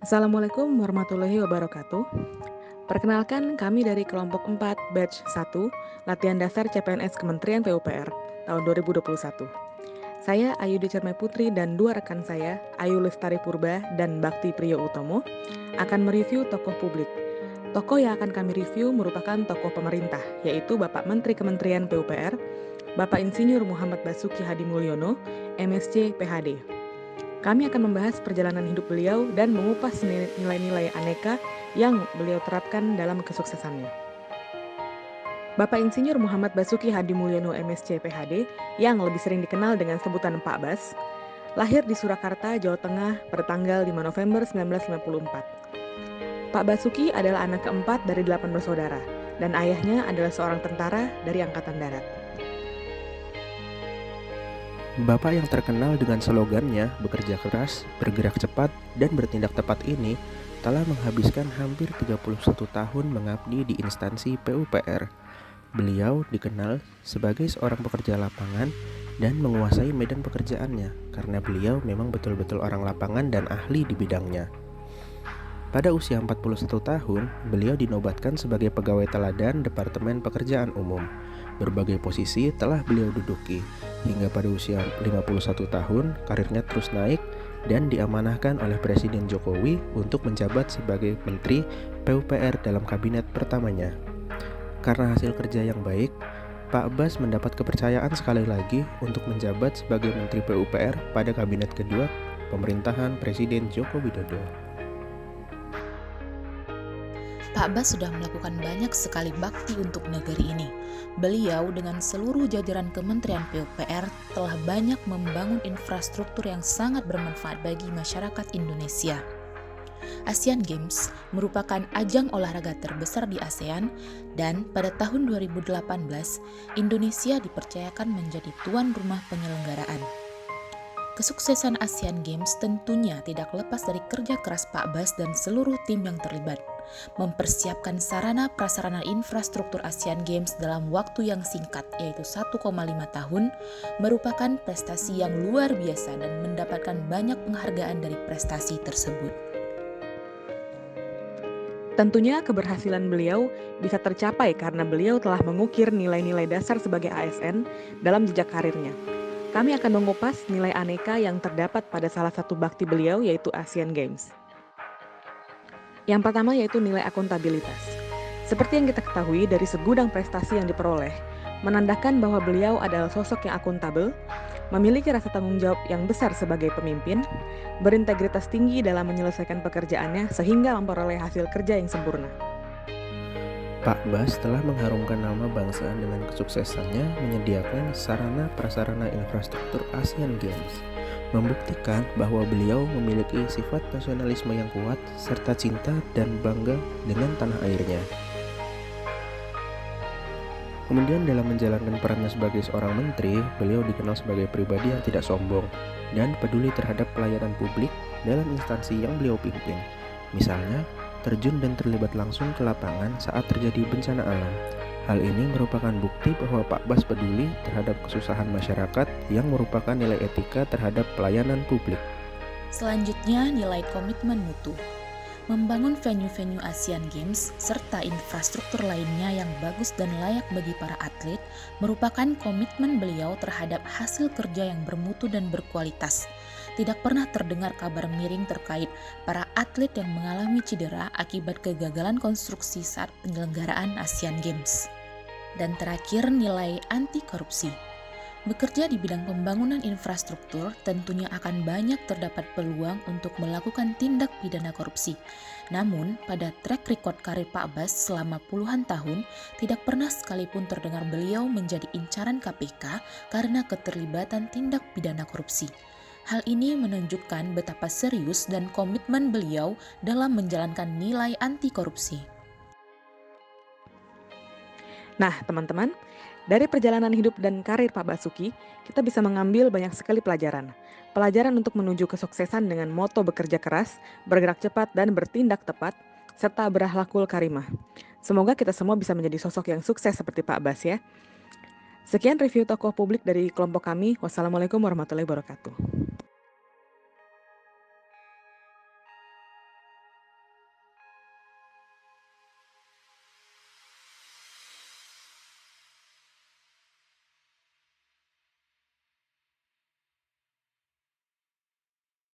Assalamualaikum warahmatullahi wabarakatuh. Perkenalkan, kami dari kelompok 4 batch 1, latihan dasar CPNS Kementerian PUPR tahun 2021. Saya Ayudi Cermai Putri dan dua rekan saya, Ayu Lestari Purba dan Bakti Priyo Utomo, akan mereview tokoh publik. Tokoh yang akan kami review merupakan tokoh pemerintah, yaitu Bapak Menteri Kementerian PUPR, Bapak Insinyur Muhammad Basuki Hadi Mulyono, MSc PhD. Kami akan membahas perjalanan hidup beliau dan mengupas nilai-nilai aneka yang beliau terapkan dalam kesuksesannya. Bapak Insinyur Muhammad Basuki Hadi Mulyono MSc PhD, yang lebih sering dikenal dengan sebutan Pak Bas, lahir di Surakarta, Jawa Tengah pada tanggal 5 November 1954. Pak Basuki adalah anak keempat dari 8 bersaudara, dan ayahnya adalah seorang tentara dari Angkatan Darat. Bapak yang terkenal dengan slogannya bekerja keras, bergerak cepat, dan bertindak tepat ini telah menghabiskan hampir 31 tahun mengabdi di instansi PUPR. Beliau dikenal sebagai seorang pekerja lapangan dan menguasai medan pekerjaannya karena beliau memang betul-betul orang lapangan dan ahli di bidangnya. Pada usia 41 tahun, beliau dinobatkan sebagai pegawai teladan Departemen Pekerjaan Umum. Berbagai posisi telah beliau duduki, hingga pada usia 51 tahun karirnya terus naik dan diamanahkan oleh Presiden Jokowi untuk menjabat sebagai Menteri PUPR dalam kabinet pertamanya. Karena hasil kerja yang baik, Pak Bas mendapat kepercayaan sekali lagi untuk menjabat sebagai Menteri PUPR pada kabinet kedua pemerintahan Presiden Joko Widodo. Pak Bas sudah melakukan banyak sekali bakti untuk negeri ini. Beliau dengan seluruh jajaran Kementerian PUPR telah banyak membangun infrastruktur yang sangat bermanfaat bagi masyarakat Indonesia. Asian Games merupakan ajang olahraga terbesar di ASEAN dan pada tahun 2018 Indonesia dipercayakan menjadi tuan rumah penyelenggaraan. Kesuksesan Asian Games tentunya tidak lepas dari kerja keras Pak Bas dan seluruh tim yang terlibat. Mempersiapkan sarana prasarana infrastruktur Asian Games dalam waktu yang singkat, yaitu 1,5 tahun, merupakan prestasi yang luar biasa dan mendapatkan banyak penghargaan dari prestasi tersebut. Tentunya keberhasilan beliau bisa tercapai karena beliau telah mengukir nilai-nilai dasar sebagai ASN dalam jejak karirnya. Kami akan mengupas nilai aneka yang terdapat pada salah satu bakti beliau, yaitu Asian Games. Yang pertama yaitu nilai akuntabilitas. Seperti yang kita ketahui dari segudang prestasi yang diperoleh, menandakan bahwa beliau adalah sosok yang akuntabel, memiliki rasa tanggung jawab yang besar sebagai pemimpin, berintegritas tinggi dalam menyelesaikan pekerjaannya sehingga memperoleh hasil kerja yang sempurna. Pak Bas telah mengharumkan nama bangsa dengan kesuksesannya menyediakan sarana prasarana infrastruktur Asian Games, membuktikan bahwa beliau memiliki sifat nasionalisme yang kuat serta cinta dan bangga dengan tanah airnya. Kemudian dalam menjalankan perannya sebagai seorang menteri, beliau dikenal sebagai pribadi yang tidak sombong dan peduli terhadap pelayanan publik dalam instansi yang beliau pimpin. Misalnya, terjun dan terlibat langsung ke lapangan saat terjadi bencana alam. Hal ini merupakan bukti bahwa Pak Bas peduli terhadap kesusahan masyarakat yang merupakan nilai etika terhadap pelayanan publik. Selanjutnya, nilai komitmen mutu. Membangun venue-venue Asian Games serta infrastruktur lainnya yang bagus dan layak bagi para atlet merupakan komitmen beliau terhadap hasil kerja yang bermutu dan berkualitas. Tidak pernah terdengar kabar miring terkait para atlet yang mengalami cedera akibat kegagalan konstruksi saat penyelenggaraan Asian Games. Dan terakhir, nilai anti korupsi. Bekerja di bidang pembangunan infrastruktur tentunya akan banyak terdapat peluang untuk melakukan tindak pidana korupsi. Namun, pada track record karir Pak Bas selama puluhan tahun, tidak pernah sekalipun terdengar beliau menjadi incaran KPK karena keterlibatan tindak pidana korupsi. Hal ini menunjukkan betapa serius dan komitmen beliau dalam menjalankan nilai anti korupsi. Nah, teman-teman, dari perjalanan hidup dan karir Pak Basuki, kita bisa mengambil banyak sekali pelajaran. Pelajaran untuk menuju kesuksesan dengan moto bekerja keras, bergerak cepat, dan bertindak tepat, serta berakhlakul karimah. Semoga kita semua bisa menjadi sosok yang sukses seperti Pak Bas ya. Sekian review tokoh publik dari kelompok kami. Wassalamualaikum warahmatullahi wabarakatuh.